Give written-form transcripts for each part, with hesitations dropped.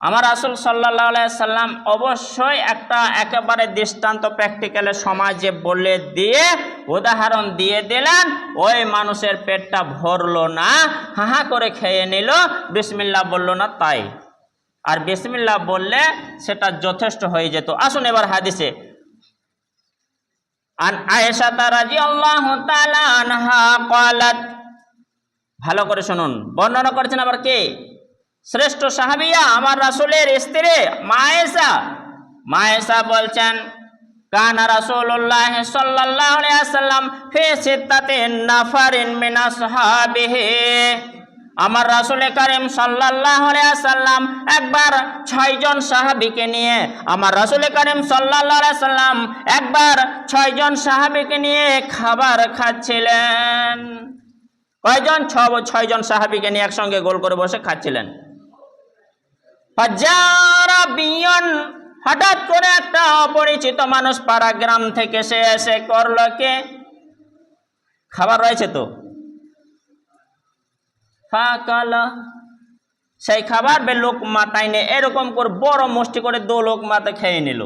আমার রাসূল সাল্লাল্লাহু আলাইহি সাল্লাম অবশ্যই একটা একেবারে দৃষ্টান্ত প্র্যাকটিক্যালে সমাজে বলে দিয়ে উদাহরণ দিয়ে দিলেন। ওই মানুষের পেটটা ভরলো না, হাহা করে খেয়ে নিল, বিসমিল্লাহ বলল না তাই। আর বিসমিল্লাহ বললে সেটা যথেষ্ট হয়ে যেত। আসুন এবার হাদিসে। আন আয়েশা রাদিয়াল্লাহু তাআলা আনহা ক্বালাত, ভালো করে শুনুন, বর্ণনা করেছেন আবার কে? শ্রেষ্ঠ সাহাবিয়া, আমার রাসূলের স্ত্রী মা আয়েশা বলছেন, কানা রাসূলুল্লাহ সাল্লাল্লাহু আলাইহি ওয়াসাল্লাম ফি সিত্তাতিন নাফারিন মিন আসহাবিহি। আমার রাসূল কারীম সাল্লাল্লাহু আলাইহি ওয়াসাল্লাম একবার 6 জন সাহাবীকে নিয়ে, আমার রাসূল কারীম সাল্লাল্লাহু আলাইহি ওয়াসাল্লাম একবার 6 জন সাহাবীকে নিয়ে খাবার খাচ্ছিলেন। কয়জন? 6 জন সাহাবীকে নিয়ে একসঙ্গে গোল করে বসে খাচ্ছিলেন। হঠাৎ করে একটা অপরিচিত মানুষ পাড়া গ্রাম থেকে সে এসে করলো কে, খাবার রয়েছে তো, সেই খাবার বে লোক মাথায় নে এরকম করে বড় মুষ্টি করে 2 লোক মাথা খেয়ে নিল।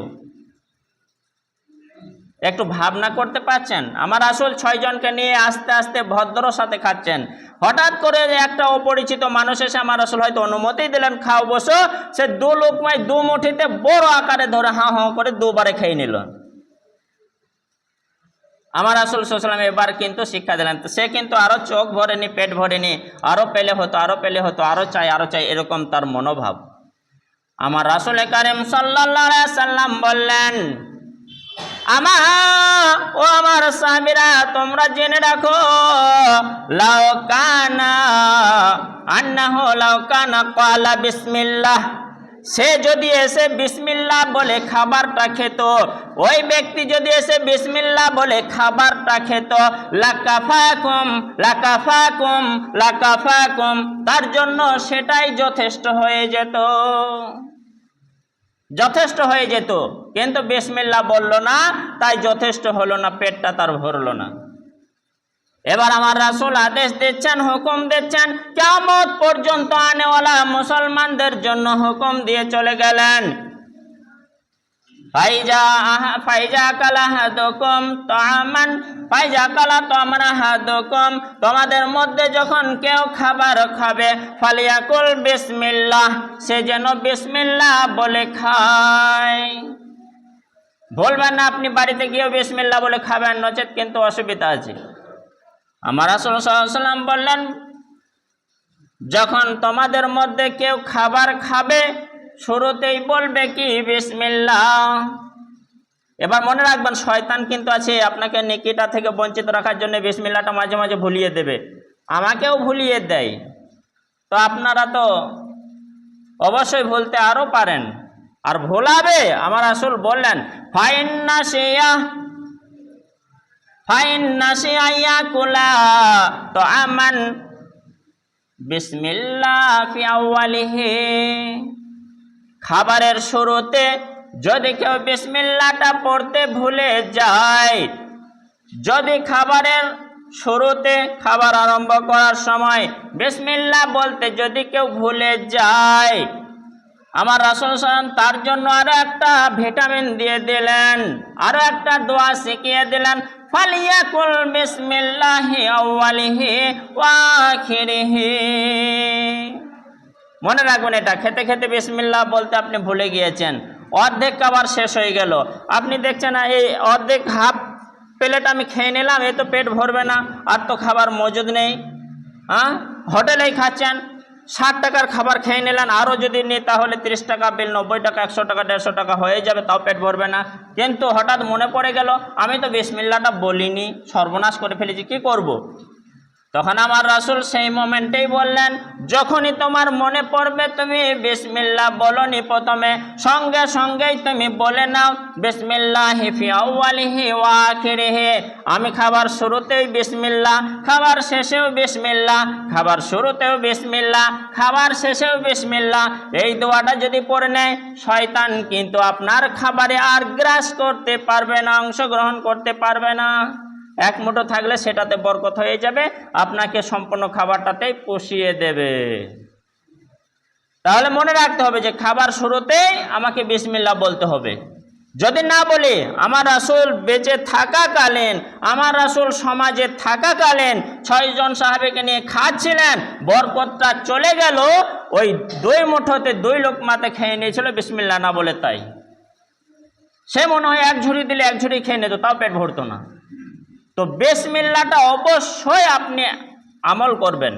একটু ভাবনা করতে পারছেন? আমার রাসূল 6 জনকে নিয়ে আস্তে আস্তে ভদ্রর সাথে খাচ্ছেন। হঠাৎ করে একটা অপরিচিত মানুষ এসে আমার রাসূল হয়তো অনুমতি দিলেন, খাও বসো, সে 2 লোকমায় 2 মুঠিতে বড় আকারে ধরে হাঁ হাঁ করে 2 বারে খেয়ে নিল। আমার রাসূল সাল্লাল্লাহু আলাইহি ওয়াসাল্লাম এবার কিন্তু শিক্ষা দিলেন। সে কিন্তু আরো চোখ ভরেনি, পেট ভরেনি, আরো পেলে হতো, আরো পেলে হতো, আরো চাই, এরকম তার মনোভাব। আমার রাসূল কারীম সাল্লাল্লাহু আলাইহি ওয়াসাল্লাম বললেন, আমার সাহাবীরা তোমরা জেনে রাখো, লাউ কানা ক্বালা বিসমিল্লাহ, সে যদি এসে বিসমিল্লাহ বলে খাবারটা খেত, ওই ব্যক্তি যদি এসে বিসমিল্লাহ বলে খাবারটা খেত, লাকাফাকুম, তার জন্য সেটাই যথেষ্ট হয়ে যেত। কিন্তু বিসমিল্লাহ বলল না, তাই যথেষ্ট হলো না, পেটটা তার ভরলো না। এবার আমার রাসূল আদেশ দিচ্ছেন, হুকুম দিচ্ছেন, কিয়ামত পর্যন্ত আনেওয়ালা মুসলমানদের জন্য হুকুম দিয়ে চলে গেলেন, তোমাদের মধ্যে যখন কেউ খাবার খাবে, ফালিয়াকুল বিসমিল্লাহ, সে যেন বিসমিল্লাহ বলে খায়। বলবেন না আপনি বাড়িতে গিয়ে বিসমিল্লাহ বলে খাবেন, নচেত কিন্তু অসুবিধা আছে। আমার রাসূল সাল্লাল্লাহু আলাইহি ওয়াসাল্লাম বললেন, যখন তোমাদের মধ্যে কেউ খাবার খাবে, শুরুতেই বলবে কি বিসমিল্লাহ। এবার মনে রাখবেন, শয়তান কিন্তু আছে আপনাকে নেকিটা থেকে বঞ্চিত রাখার জন্য বিসমিল্লাহটা মাঝে মাঝে ভুলিয়ে দেবে, আমাকেও ভুলিয়ে দেয়। তো আপনারা তো অবশ্যই ভুলতে আরো পারেন, আর ভোলাবে। আমার রাসূল বললেন, ফাইন্নাসিয়া ইয়াকুলা তাআমান বিসমিল্লাহ ফি আউয়ালিহি, খাবারের শুরুতে যদি কেউ বিসমিল্লাহটা পড়তে ভুলে যায়, যদি খাবারের শুরুতে খাবার আরম্ভ করার সময় বিসমিল্লাহ বলতে যদি কেউ ভুলে যায়, আমার রাসূল সাল্লাল্লাহু আলাইহি ওয়াসাল্লাম তার জন্য আরো একটা ভিটামিন দিয়ে দিলেন, আরো একটা দোয়া শিখিয়ে দিলেন, ফালিয়াকুল বিসমিল্লাহি আউয়ালিহি ওয়া আখিরিহি। মনে রাখবেন, এটা খেতে খেতে বিসমিল্লাহ বলতে আপনি ভুলে গিয়েছেন, অর্ধেক খাবার শেষ হয়ে গেল, আপনি দেখছেন না এই অর্ধেক হাফ প্লেট আমি খেয়ে নিলাম, এই তো পেট ভরবে না, আর তো খাবার মজুদ নেই। হোটেলেই খাচ্ছেন, 60 টাকার খাবার খেয়ে নিলেন, আরও যদি নিই তাহলে 30 টাকা বিল, 90 টাকা, 100 টাকা, 150 টাকা হয়ে যাবে, তাও পেট ভরবে না। কিন্তু হঠাৎ মনে পড়ে গেল, আমি তো বিসমিল্লাহটা বলিনি, সর্বনাশ করে ফেলেছি, কি করব? তখন আমার রাসূল সেই মোমেন্টেই বললেন, যখনই তোমার মনে পড়বে তুমি বিসমিল্লাহ বলনি প্রথমে, সঙ্গে সঙ্গেই তুমি বলে নাও বিসমিল্লাহি ফি আউয়ালিহি ওয়া আখিরিহি, আমি খাবার শুরুতেই বিসমিল্লাহ, খাবার শেষেও বিসমিল্লাহ, খাবার শুরুতেও বিসমিল্লাহ, খাবার শেষেও বিসমিল্লাহ। এই দোয়াটা যদি পড়ে নেয়, শয়তান কিন্তু আপনার খাবারে আর গ্রাস করতে পারবে না, অংশগ্রহণ করতে পারবে না। এক মুঠো থাকলে সেটাতে বরকত হয়ে যাবে, আপনাকে সম্পূর্ণ খাবারটাতেই পুষিয়ে দেবে। তাহলে মনে রাখতে হবে যে খাবার শুরুতেই আমাকে বিসমিল্লাহ বলতে হবে। যদি না বলি, আমার রাসূল বেঁচে থাকাকালীন, আমার রাসূল সমাজে থাকাকালীন 6 জন সাহাবীকে নিয়ে খাচ্ছিলেন, বরকতটা চলে গেল, ওই 2 মুঠোতে 2 লোকমাতে খেয়ে নিয়েছিল বিসমিল্লাহ না বলে। তাই সে মনে হয় 1 ঝুড়ি দিলে 1 ঝুড়ি খেয়ে নিত, তাও পেট ভরতো না। তো বিসমিল্লাহটা অবশ্যই আপনি আমল করবেন।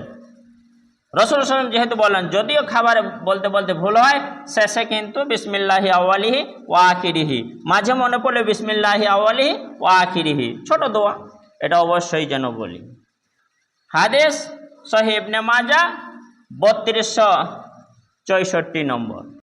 রাসূল সাল্লাল্লাহু আলাইহি ওয়াসাল্লাম যেহেতু বলেন, যদিও খাবারে বলতে বলতে ভুল হয়, শেষে কিন্তু বিসমিল্লাহি আউয়ালিহি ওয়া আখিরিহি, মাঝে মনে পড়লে বিসমিল্লাহি আউয়ালিহি ওয়া আখিরিহি, ছোট দোয়া, এটা অবশ্যই যেন বলি। হাদিস সহিহ ইবনে মাজাহ 3264 নম্বর।